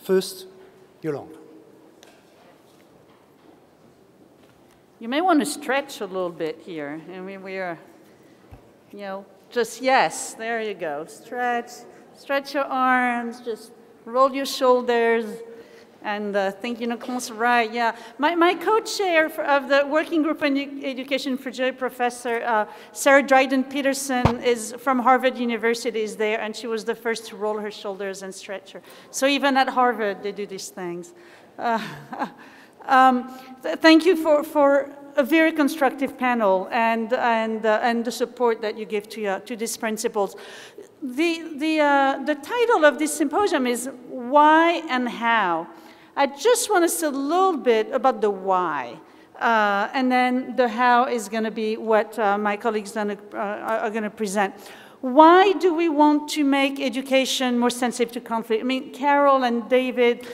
First, Yolande. You may want to stretch a little bit here. I mean, we are, you know, just yes, there you go. Stretch your arms, just roll your shoulders, and think, you know, close, right, yeah. My co-chair of the working group on Education and Fragility, Professor Sarah Dryden-Peterson, is from Harvard University, is there, and she was the first to roll her shoulders and stretch her. So even at Harvard, they do these things. Thank you for a very constructive panel and the support that you give to these principles. The title of this symposium is Why and How. I just want to say a little bit about the why, and then the how is going to be what my colleagues are going to present. Why do we want to make education more sensitive to conflict? I mean, Carol and David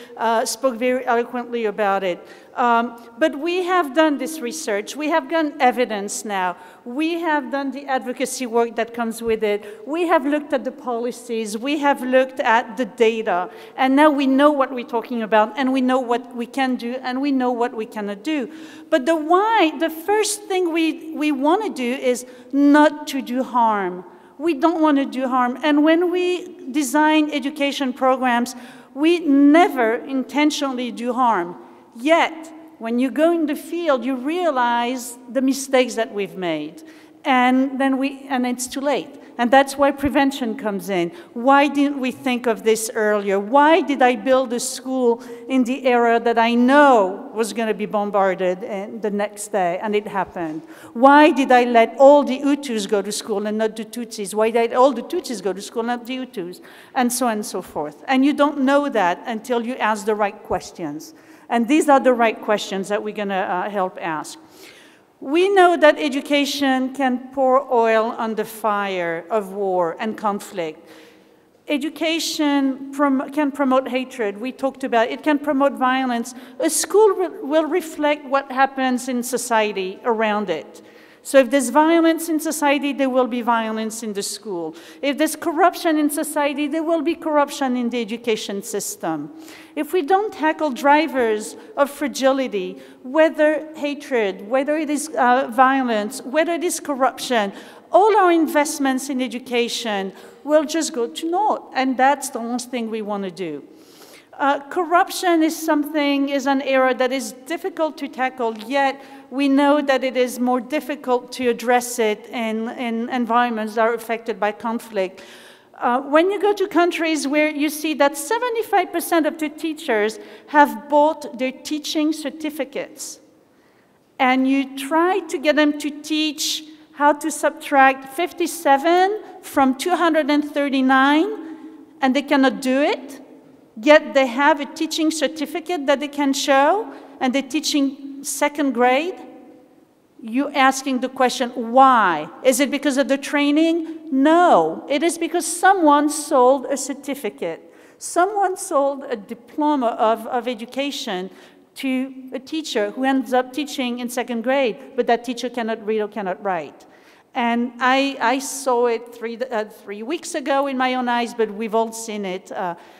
spoke very eloquently about it. But we have done this research. We have done evidence now. We have done the advocacy work that comes with it. We have looked at the policies. We have looked at the data. And now we know what we're talking about, and we know what we can do, and we know what we cannot do. But the why, the first thing we want to do is not to do harm. We don't want to do harm. And when we design education programs, we never intentionally do harm. Yet, when you go in the field, you realize the mistakes that we've made. And then it's too late. And that's why prevention comes in. Why didn't we think of this earlier? Why did I build a school in the area that I know was going to be bombarded the next day, and it happened? Why did I let all the Hutus go to school and not the Tutsis? Why did all the Tutsis go to school and not the Hutus? And so on and so forth. And you don't know that until you ask the right questions. And these are the right questions that we're going to help ask. We know that education can pour oil on the fire of war and conflict. Education can promote hatred. We talked about it. It can promote violence. A school will reflect what happens in society around it. So if there's violence in society, there will be violence in the school. If there's corruption in society, there will be corruption in the education system. If we don't tackle drivers of fragility, whether hatred, whether it is violence, whether it is corruption, all our investments in education will just go to naught. And that's the last thing we want to do. Corruption is an area that is difficult to tackle, yet we know that it is more difficult to address it in environments that are affected by conflict. When you go to countries where you see that 75% of the teachers have bought their teaching certificates, and you try to get them to teach how to subtract 57 from 239, and they cannot do it, yet they have a teaching certificate that they can show, and they're teaching second grade, you're asking the question, why? Is it because of the training? No, it is because someone sold a certificate. Someone sold a diploma of education to a teacher who ends up teaching in second grade, but that teacher cannot read or cannot write. And I saw it 3 weeks ago in my own eyes, but we've all seen it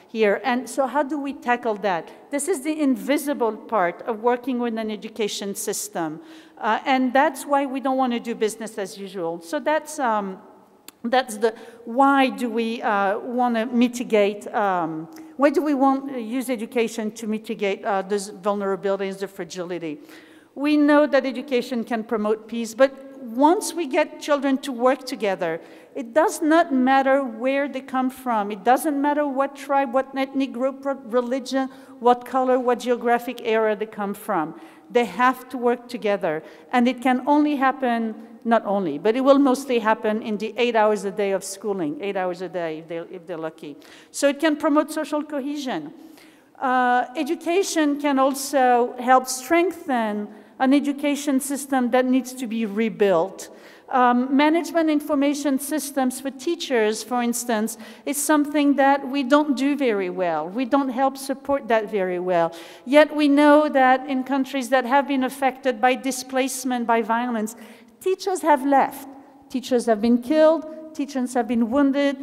here. And so how do we tackle that? This is the invisible part of working with an education system. And that's why we don't want to do business as usual. So that's the why do we want to mitigate, why do we want to use education to mitigate those vulnerabilities, the fragility? We know that education can promote peace, but once we get children to work together, it does not matter where they come from. It doesn't matter what tribe, what ethnic group, what religion, what color, what geographic area they come from. They have to work together. And it can only happen, not only, but it will mostly happen in the 8 hours a day of schooling, 8 hours a day if they're lucky. So it can promote social cohesion. Education can also help strengthen an education system that needs to be rebuilt. Management information systems for teachers, for instance, is something that we don't do very well. We don't help support that very well. Yet we know that in countries that have been affected by displacement, by violence, teachers have left. Teachers have been killed, teachers have been wounded,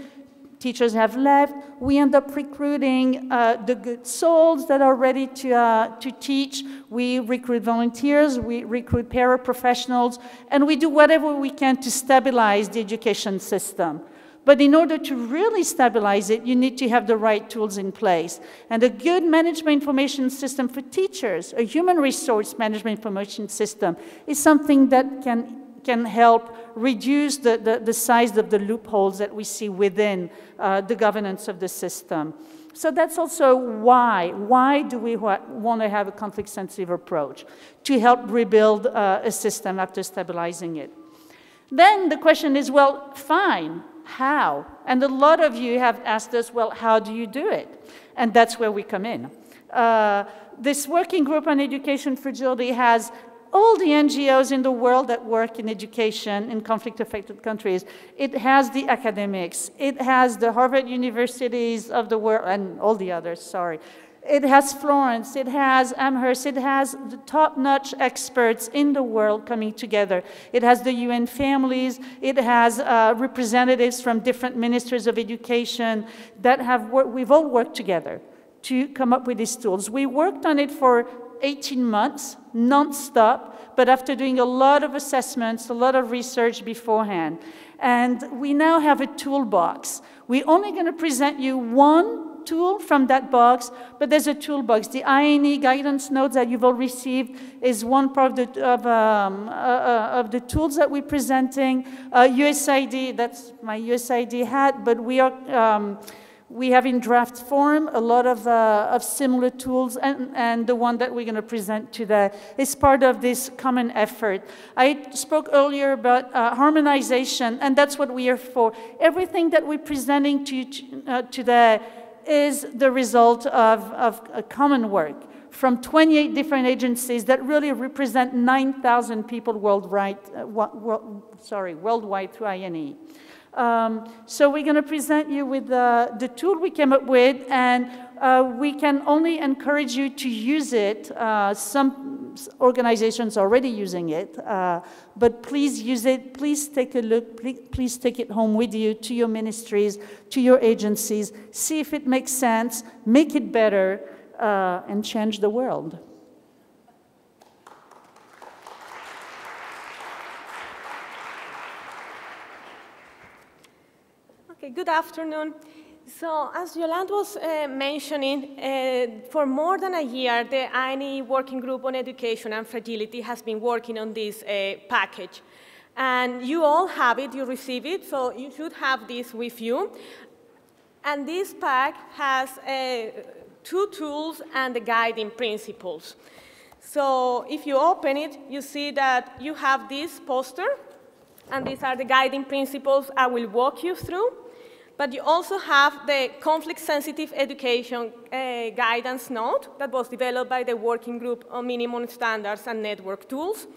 teachers have left. We end up recruiting the good souls that are ready to teach. We recruit volunteers, we recruit paraprofessionals, and we do whatever we can to stabilize the education system. But in order to really stabilize it, you need to have the right tools in place. And a good management information system for teachers, a human resource management information system, is something that can help reduce the size of the loopholes that we see within the governance of the system. So that's also why. Why do we want to have a conflict-sensitive approach? To help rebuild a system after stabilizing it. Then the question is, well, fine, how? And a lot of you have asked us, well, how do you do it? And that's where we come in. This working group on education fragility has all the NGOs in the world that work in education in conflict-affected countries. It has the academics. It has the Harvard universities of the world, and all the others, sorry. It has Florence, it has Amherst, it has the top-notch experts in the world coming together. It has the UN families, it has representatives from different ministers of education that we've all worked together to come up with these tools. We worked on it for 18 months, non-stop, but after doing a lot of assessments, a lot of research beforehand. And we now have a toolbox. We're only going to present you one tool from that box, but there's a toolbox. The INEE guidance notes that you've all received is one part of the tools that we're presenting. USAID, that's my USAID hat, but we have in draft form a lot of similar tools, and the one that we're going to present today is part of this common effort. I spoke earlier about harmonization, and that's what we are for. Everything that we're presenting to you today is the result of a common work from 28 different agencies that really represent 9,000 people worldwide through INEE. So we're going to present you with the tool we came up with, and we can only encourage you to use it. Some organizations are already using it, but please use it. Please take a look. Please take it home with you to your ministries, to your agencies. See if it makes sense, make it better, and change the world. Okay, good afternoon. So, as Yolande was mentioning, for more than a year, the INEE Working Group on Education and Fragility has been working on this package. And you all have it, you receive it, so you should have this with you. And this pack has 2 tools and the guiding principles. So, if you open it, you see that you have this poster, and these are the guiding principles I will walk you through. But you also have the conflict-sensitive education guidance note that was developed by the Working Group on Minimum Standards and Network Tools,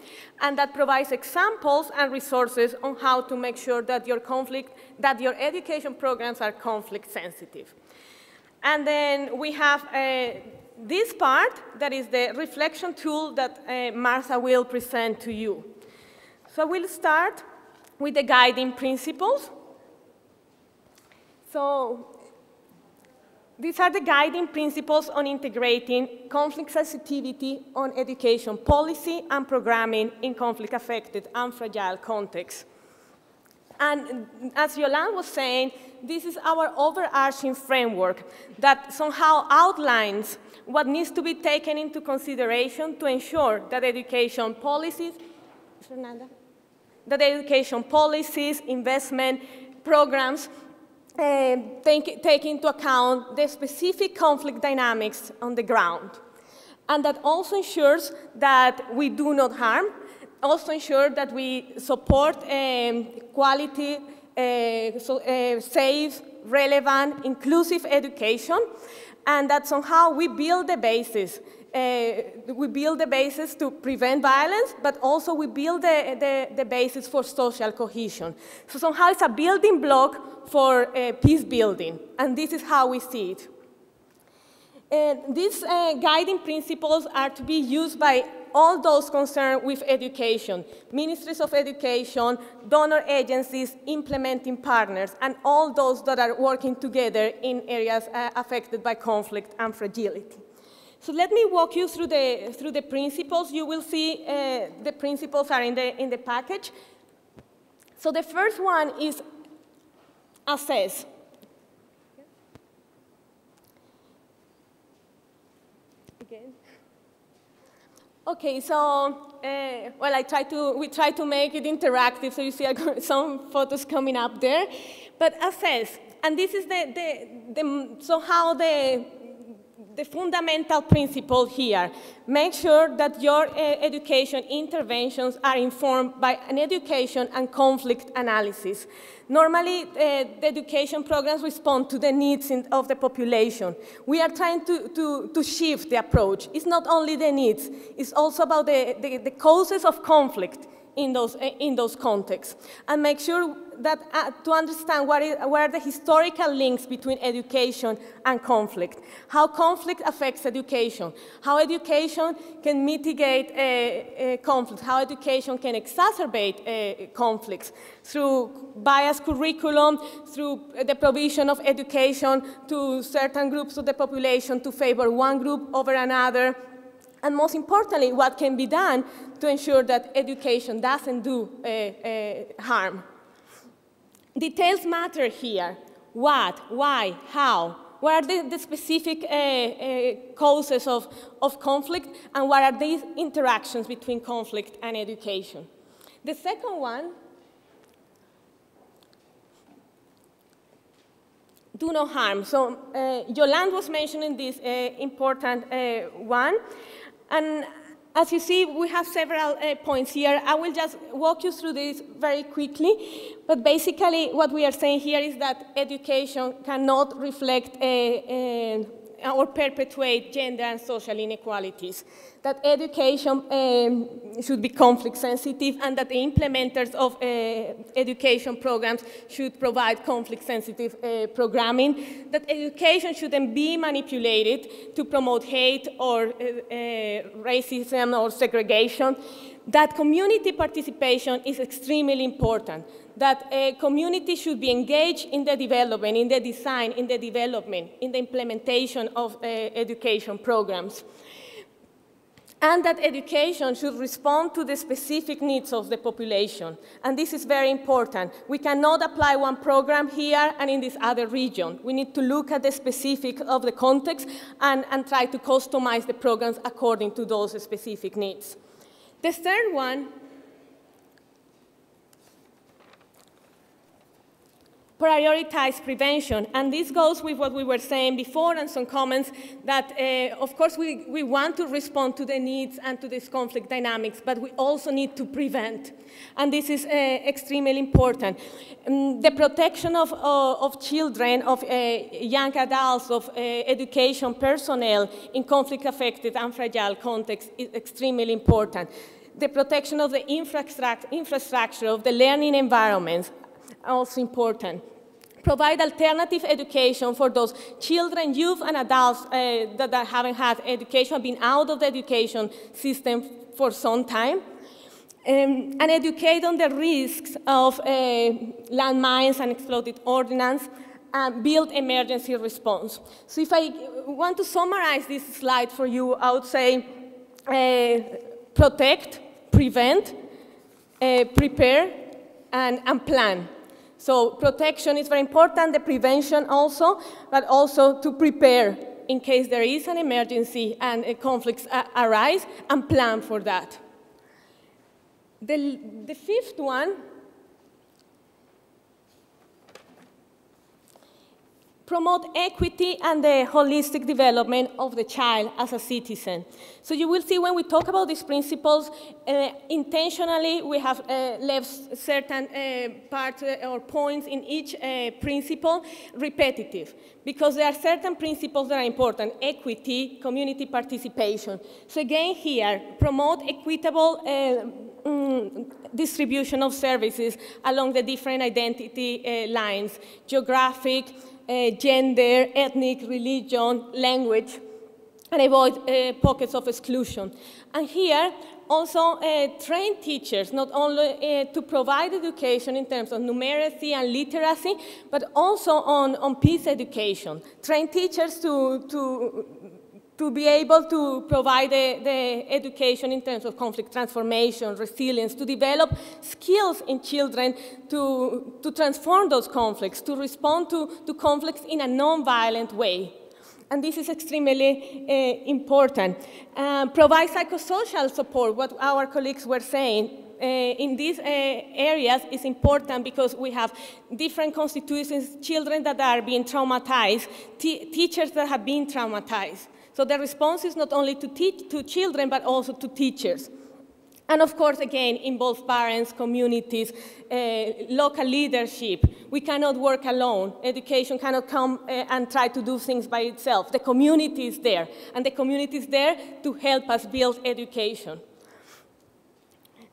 and that provides examples and resources on how to make sure that your education programs are conflict-sensitive. And then we have this part that is the reflection tool that Martha will present to you. So we'll start with the guiding principles. So these are the guiding principles on integrating conflict sensitivity on education policy and programming in conflict-affected and fragile contexts. And as Yolande was saying, this is our overarching framework that somehow outlines what needs to be taken into consideration to ensure that education policies, investment programs, take into account the specific conflict dynamics on the ground. And that also ensures that we do not harm, also ensure that we support quality, safe, relevant, inclusive education, and that somehow we build the basis. We build the basis to prevent violence, but also we build the basis for social cohesion. So somehow it's a building block for peace building, and this is how we see it. These guiding principles are to be used by all those concerned with education, ministries of education, donor agencies, implementing partners, and all those that are working together in areas affected by conflict and fragility. So let me walk you through the principles. You will see the principles are in the package. So the first one is assess. Again. Okay, so well, we try to make it interactive, so you see some photos coming up there. But assess, and this is the fundamental principle here. Make sure that your education interventions are informed by an education and conflict analysis. Normally, the education programs respond to the needs of the population. We are trying to shift the approach. It's not only the needs, it's also about the causes of conflict in those contexts. And make sure that to understand what are the historical links between education and conflict, how conflict affects education, how education can mitigate conflict, how education can exacerbate conflicts through biased curriculum, through the provision of education to certain groups of the population to favor one group over another, and most importantly, what can be done to ensure that education doesn't do harm. Details matter here. What, why, how? What are the specific causes of conflict, and what are these interactions between conflict and education? The second one, do no harm. So Yolande was mentioning this important one. And as you see, we have several points here. I will just walk you through this very quickly. But basically, what we are saying here is that education cannot reflect or perpetuate gender and social inequalities. That education should be conflict sensitive, and that the implementers of education programs should provide conflict sensitive programming. That education shouldn't be manipulated to promote hate or racism or segregation. That community participation is extremely important. That a community should be engaged in the development, in the design, in the development, in the implementation of education programs. And that education should respond to the specific needs of the population. And this is very important. We cannot apply one program here and in this other region. We need to look at the specific of the context and try to customize the programs according to those specific needs. The third one, prioritize prevention, and this goes with what we were saying before and some comments that, of course, we want to respond to the needs and to this conflict dynamics, but we also need to prevent, and this is extremely important. The protection of children, of young adults, of education personnel in conflict-affected and fragile contexts is extremely important. The protection of the infrastructure, of the learning environments, also important. Provide alternative education for those children, youth, and adults that haven't had education, been out of the education system for some time. And educate on the risks of landmines and exploded ordnance, and build emergency response. So if I want to summarize this slide for you, I would say protect, prevent, prepare, and plan. So protection is very important, the prevention also, but also to prepare in case there is an emergency and conflicts arise, and plan for that. The fifth one, promote equity and the holistic development of the child as a citizen. So you will see when we talk about these principles, intentionally we have left certain parts or points in each principle repetitive, because there are certain principles that are important: equity, community participation. So again here, promote equitable distribution of services along the different identity lines: geographic, gender, ethnic, religion, language. and avoid pockets of exclusion. And here, also train teachers, not only to provide education in terms of numeracy and literacy, but also on peace education. Train teachers to be able to provide the education in terms of conflict transformation, resilience, to develop skills in children to transform those conflicts, to respond to conflicts in a non-violent way. And this is extremely important. Provide psychosocial support, what our colleagues were saying. In these areas is important because we have different constituencies, children that are being traumatized, teachers that have been traumatized. So the response is not only to children, but also to teachers. And of course, again, involve parents, communities, local leadership. We cannot work alone. Education cannot come and try to do things by itself. The community is there, and the community is there to help us build education.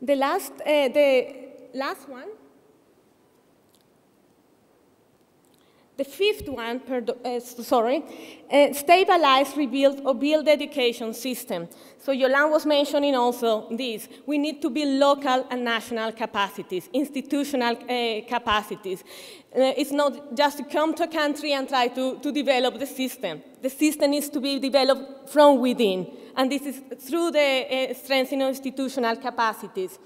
The last one, the fifth one, stabilize, rebuild, or build education system. So Yolande was mentioning also this. We need to build local and national capacities, institutional capacities. It's not just to come to a country and try to develop the system. The system needs to be developed from within, and this is through the strengthening of institutional capacities.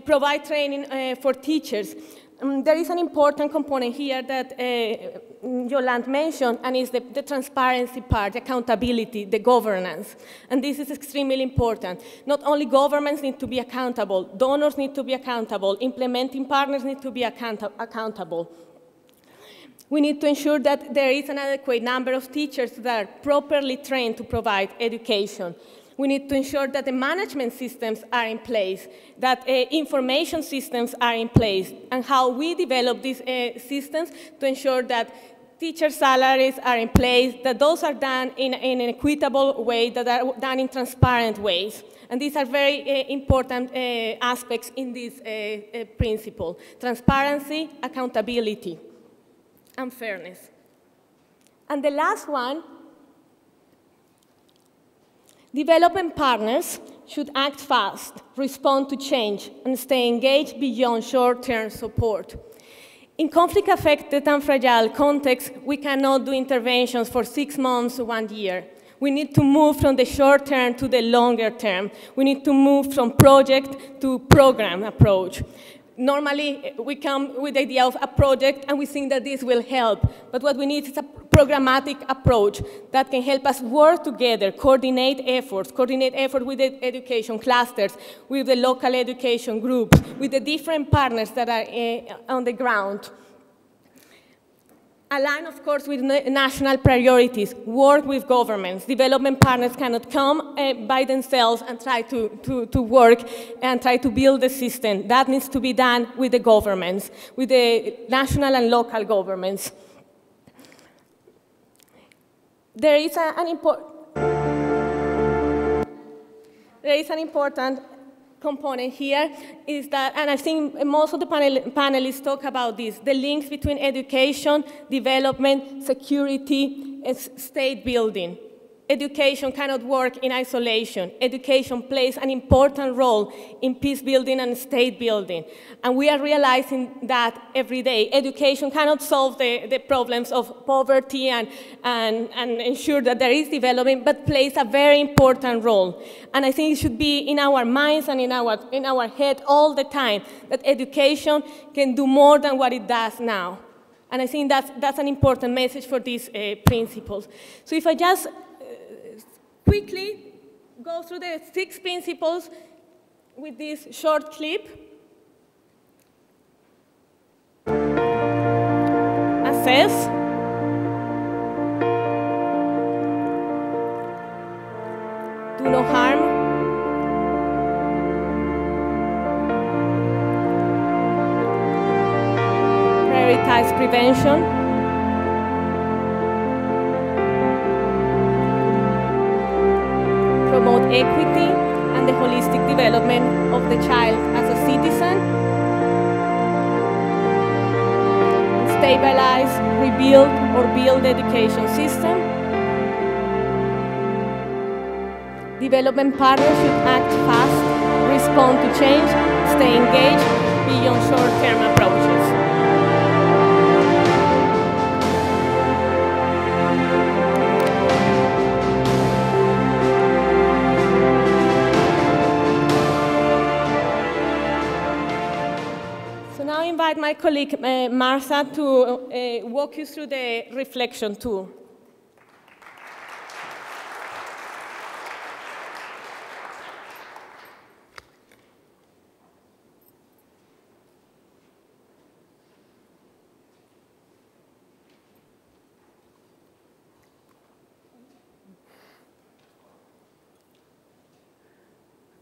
Provide training for teachers. There is an important component here that Yolande mentioned, and is the transparency part, the accountability, the governance. And this is extremely important. Not only governments need to be accountable, donors need to be accountable, implementing partners need to be accountable. We need to ensure that there is an adequate number of teachers that are properly trained to provide education. We need to ensure that the management systems are in place, that information systems are in place, and how we develop these systems to ensure that teacher salaries are in place, that those are done in an equitable way, that are done in transparent ways. And these are very important aspects in this principle: transparency, accountability, and fairness. And the last one, development partners should act fast, respond to change, and stay engaged beyond short-term support. In conflict-affected and fragile contexts, we cannot do interventions for 6 months to 1 year. We need to move from the short term to the longer term. We need to move from project to program approach. Normally, we come with the idea of a project, and we think that this will help. But what we need is a programmatic approach that can help us work together, coordinate efforts with the education clusters, with the local education groups, with the different partners that are on the ground. Align, of course, with national priorities, work with governments. Development partners cannot come by themselves and try to work and try to build the system. That needs to be done with the governments, with the national and local governments. There is an important component here is that, and I think most of the panelists talk about this, the links between education, development, security, and state building. Education cannot work in isolation. Education plays an important role in peace building and state building. And we are realizing that every day. Education cannot solve the problems of poverty and ensure that there is development, but plays a very important role. And I think it should be in our minds and in our head all the time that education can do more than what it does now. And I think that's an important message for these principles. So if I just quickly go through the 6 principles with this short clip. Assess. Do no harm. Prioritize prevention. Promote equity and the holistic development of the child as a citizen. Stabilize, rebuild, or build the education system. Development partners should act fast, respond to change, stay engaged beyond short-term approaches. So now I invite my colleague Martha to walk you through the reflection tool.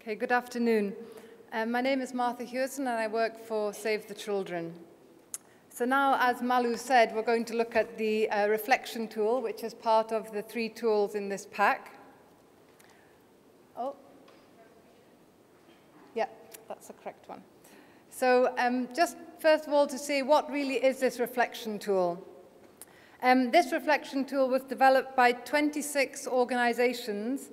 Okay, good afternoon. My name is Martha Hewson and I work for Save the Children. So now, as Malu said, we're going to look at the reflection tool, which is part of the 3 tools in this pack. Oh, yeah, that's the correct one. So just first of all to say, what really is this reflection tool? This reflection tool was developed by 26 organizations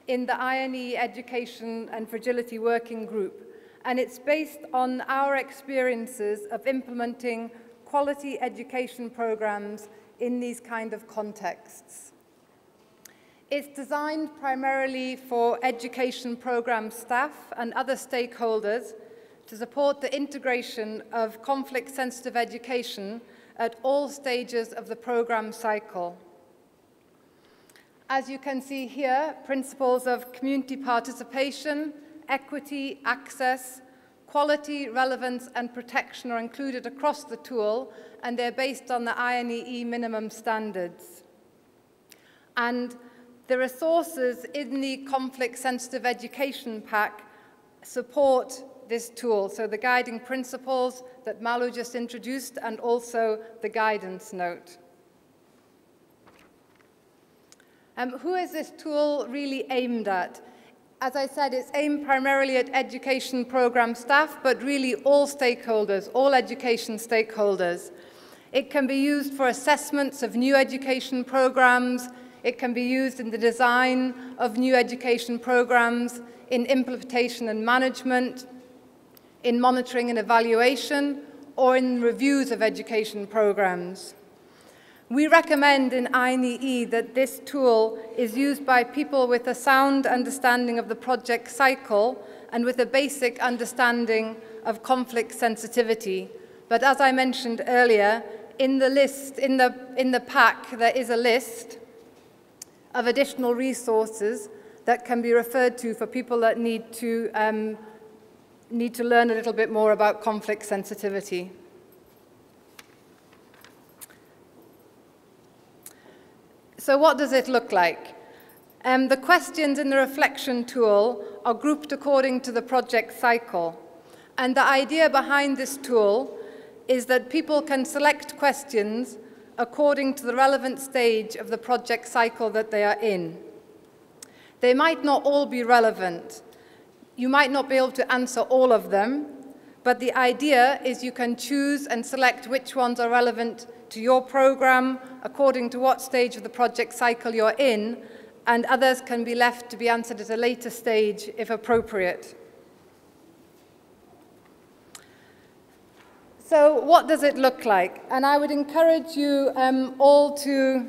in the INEE Education and Fragility Working Group, and it's based on our experiences of implementing quality education programs in these kind of contexts. It's designed primarily for education program staff and other stakeholders to support the integration of conflict-sensitive education at all stages of the program cycle. As you can see here, principles of community participation, equity, access, quality, relevance, and protection are included across the tool, and they're based on the INEE minimum standards. And the resources in the conflict-sensitive education pack support this tool, so the guiding principles that Malu just introduced, and also the guidance note. Who is this tool really aimed at? As I said, it's aimed primarily at education program staff, but really all stakeholders, all education stakeholders. It can be used for assessments of new education programs. It can be used in the design of new education programs, in implementation and management, in monitoring and evaluation, or in reviews of education programs. We recommend in INEE that this tool is used by people with a sound understanding of the project cycle and with a basic understanding of conflict sensitivity. But as I mentioned earlier, in the list, in the pack, there is a list of additional resources that can be referred to for people that need to learn a little bit more about conflict sensitivity. So what does it look like? The questions in the reflection tool are grouped according to the project cycle. And the idea behind this tool is that people can select questions according to the relevant stage of the project cycle that they are in. They might not all be relevant. You might not be able to answer all of them, but the idea is you can choose and select which ones are relevant to your program according to what stage of the project cycle you're in, and others can be left to be answered at a later stage if appropriate. So what does it look like? And I would encourage you all to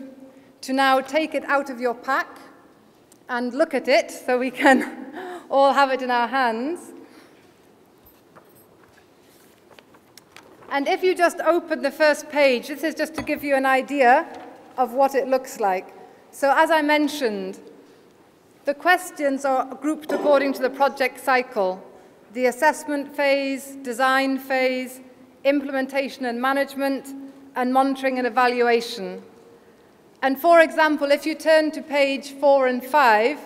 now take it out of your pack and look at it so we can all have it in our hands. And if you just open the first page, this is just to give you an idea of what it looks like. So as I mentioned, the questions are grouped according to the project cycle: the assessment phase, design phase, implementation and management, and monitoring and evaluation. And for example, if you turn to page 4 and 5,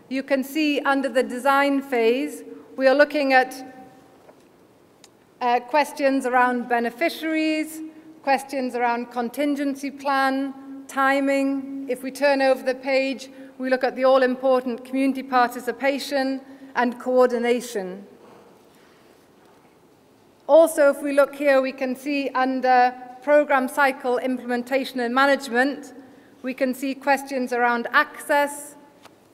you can see under the design phase, we are looking at questions around beneficiaries, questions around contingency plan, timing. If we turn over the page, we look at the all-important community participation and coordination. Also, if we look here, we can see under program cycle implementation and management, we can see questions around access,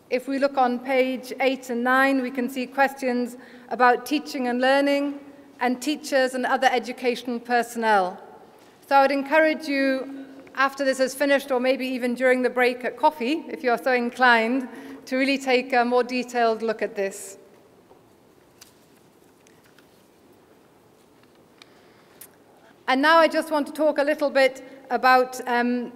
If we look on page 8 and 9, we can see questions about teaching and learning and teachers and other educational personnel. So I would encourage you, after this is finished, or maybe even during the break at coffee, if you're so inclined, to really take a more detailed look at this. And now I just want to talk a little bit about,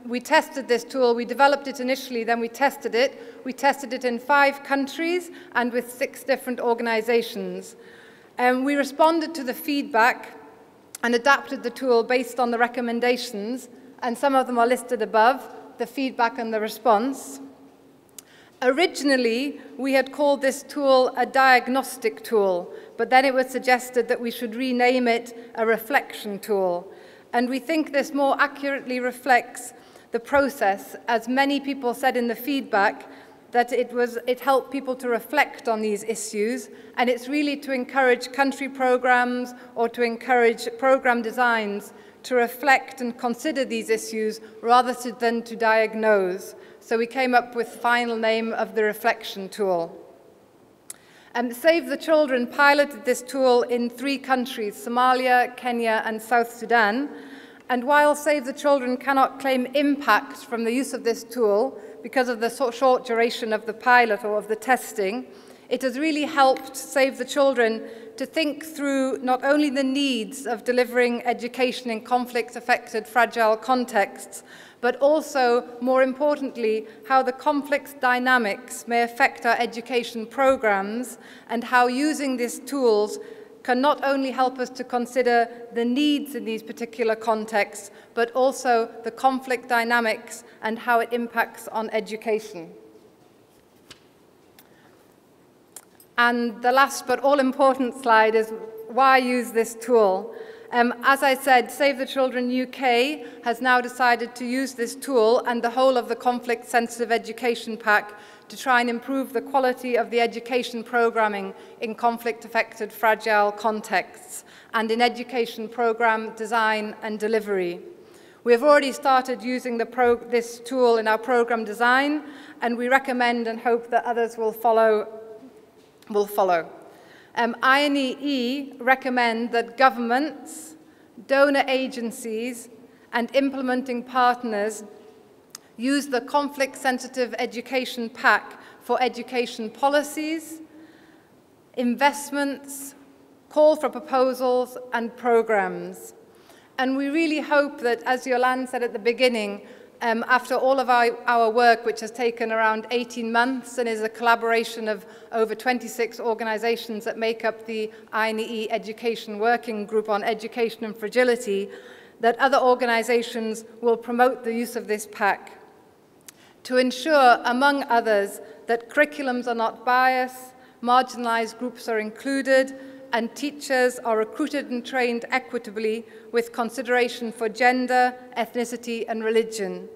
we tested this tool, we developed it initially, then we tested it. We tested it in 5 countries and with 6 different organizations. We responded to the feedback and adapted the tool based on the recommendations, and some of them are listed above, the feedback and the response. Originally, we had called this tool a diagnostic tool, but then it was suggested that we should rename it a reflection tool. And we think this more accurately reflects the process, as many people said in the feedback, that it helped people to reflect on these issues, and it's really to encourage country programs or to encourage program designs to reflect and consider these issues rather than to diagnose. So we came up with the final name of the reflection tool. Save the Children piloted this tool in 3 countries, Somalia, Kenya, and South Sudan. And while Save the Children cannot claim impact from the use of this tool because of the short duration of the pilot or of the testing, it has really helped Save the Children to think through not only the needs of delivering education in conflict-affected, fragile contexts, but also, more importantly, how the conflict dynamics may affect our education programs and how using these tools can not only help us to consider the needs in these particular contexts, but also the conflict dynamics and how it impacts on education. And the last but all-important slide is why use this tool. As I said, Save the Children UK has now decided to use this tool and the whole of the conflict-sensitive education pack to try and improve the quality of the education programming in conflict-affected, fragile contexts and in education program design and delivery. We have already started using this tool in our program design, and we recommend and hope that others will follow. INEE recommend that governments, donor agencies, and implementing partners use the conflict-sensitive education pack for education policies, investments, call for proposals, and programs. And we really hope that, as Yolande said at the beginning, after all of our work, which has taken around 18 months and is a collaboration of over 26 organizations that make up the INEE Education Working Group on Education and Fragility, that other organizations will promote the use of this pack to ensure, among others, that curriculums are not biased, marginalized groups are included, and teachers are recruited and trained equitably with consideration for gender, ethnicity, and religion,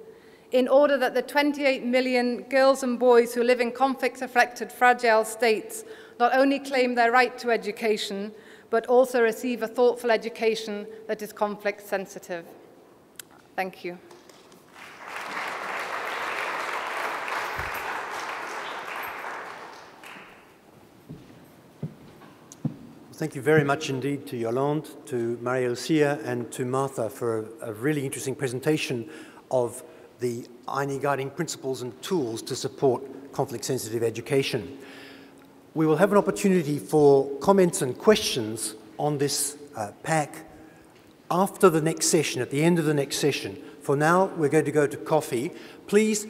in order that the 28 million girls and boys who live in conflict-affected, fragile states not only claim their right to education, but also receive a thoughtful education that is conflict-sensitive. Thank you. Thank you very much indeed to Yolande, to Maria Lucia, and to Martha for a really interesting presentation of the INEE guiding principles and tools to support conflict-sensitive education. We will have an opportunity for comments and questions on this pack after the next session, at the end of the next session. For now, we're going to go to coffee. Please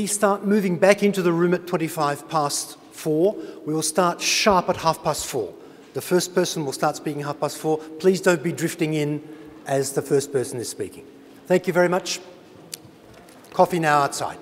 start moving back into the room at 4:25. We will start sharp at 4:30. The first person will start speaking 4:30. Please don't be drifting in as the first person is speaking. Thank you very much. Coffee now outside.